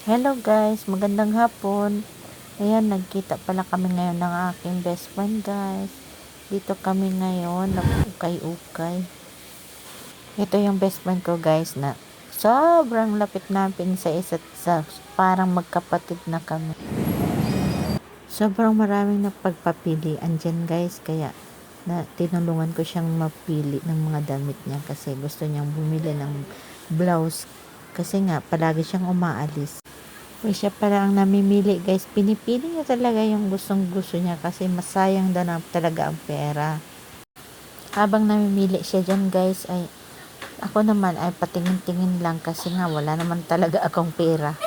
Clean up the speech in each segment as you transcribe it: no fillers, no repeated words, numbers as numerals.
Hello guys, magandang hapon. Ayan, nagkita pala kami ngayon ng aking best friend guys. Dito kami ngayon, nag-ukay-ukay. Ito yung best friend ko guys na sobrang lapit namin sa isa't isa. Parang magkapatid na kami. Sobrang maraming napagpapilian dyan guys. Kaya tinulungan ko siyang mapili ng mga damit niya kasi gusto niyang bumili ng blouse. Kasi nga, palagi siyang umaalis. Siya pala ang namimili guys. Pinipili niya talaga yung gustong gusto niya kasi masayang daw na talaga ang pera. Habang namimili siya dyan guys ay ako naman ay patingin-tingin lang kasi nga wala naman talaga akong pera.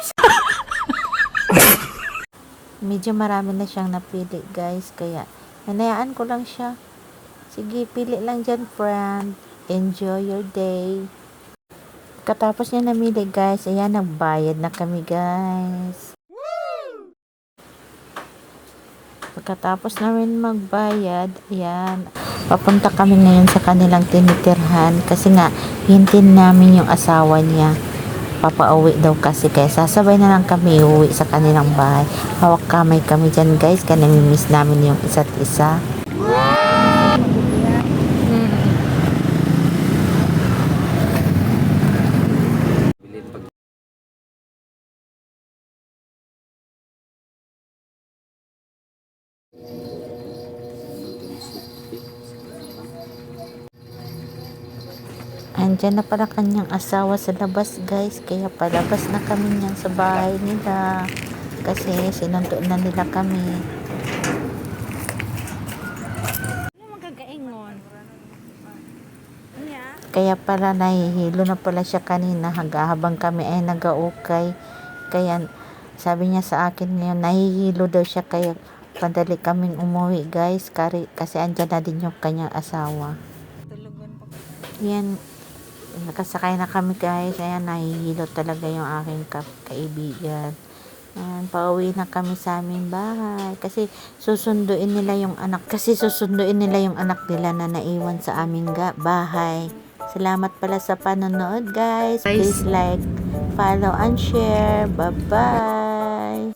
Medyo marami na siyang napili guys kaya hinayaan ko lang siya. Sige, pili lang dyan friend. Enjoy your day. Katapos niya namili guys, ayan, nagbayad na kami guys. Pagkatapos namin magbayad, ayan, papunta kami ngayon sa kanilang tinitirhan kasi nga, hintin namin yung asawa niya. Papauwi daw kasi kaya sasabay na lang kami uwi sa kanilang bahay. Hawak kamay kami dyan guys, kaya namimiss namin yung isa't isa. Andyan na pala kanyang asawa sa labas guys, kaya palabas na kami niyan sa bahay nila kasi sinundo na nila kami. Kaya pala nahihilo na pala siya kanina habang kami ay nag-aukay. Kaya sabi niya sa akin ngayon nahihilo daw siya kaya padali kaming umuwi guys kasi andyan na din yung kanyang asawa. Yan, nakasakay na kami guys. Ayan, nahihilo talaga yung aking kaibigan. Ayan, pauwi na kami sa aming bahay kasi susunduin nila yung anak nila na naiwan sa aming bahay. Salamat pala sa panonood guys. Please like, follow and share. Bye bye.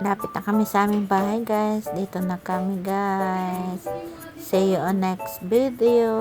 Lapit na kami sa aming bahay guys. Dito na kami guys. See you on next video.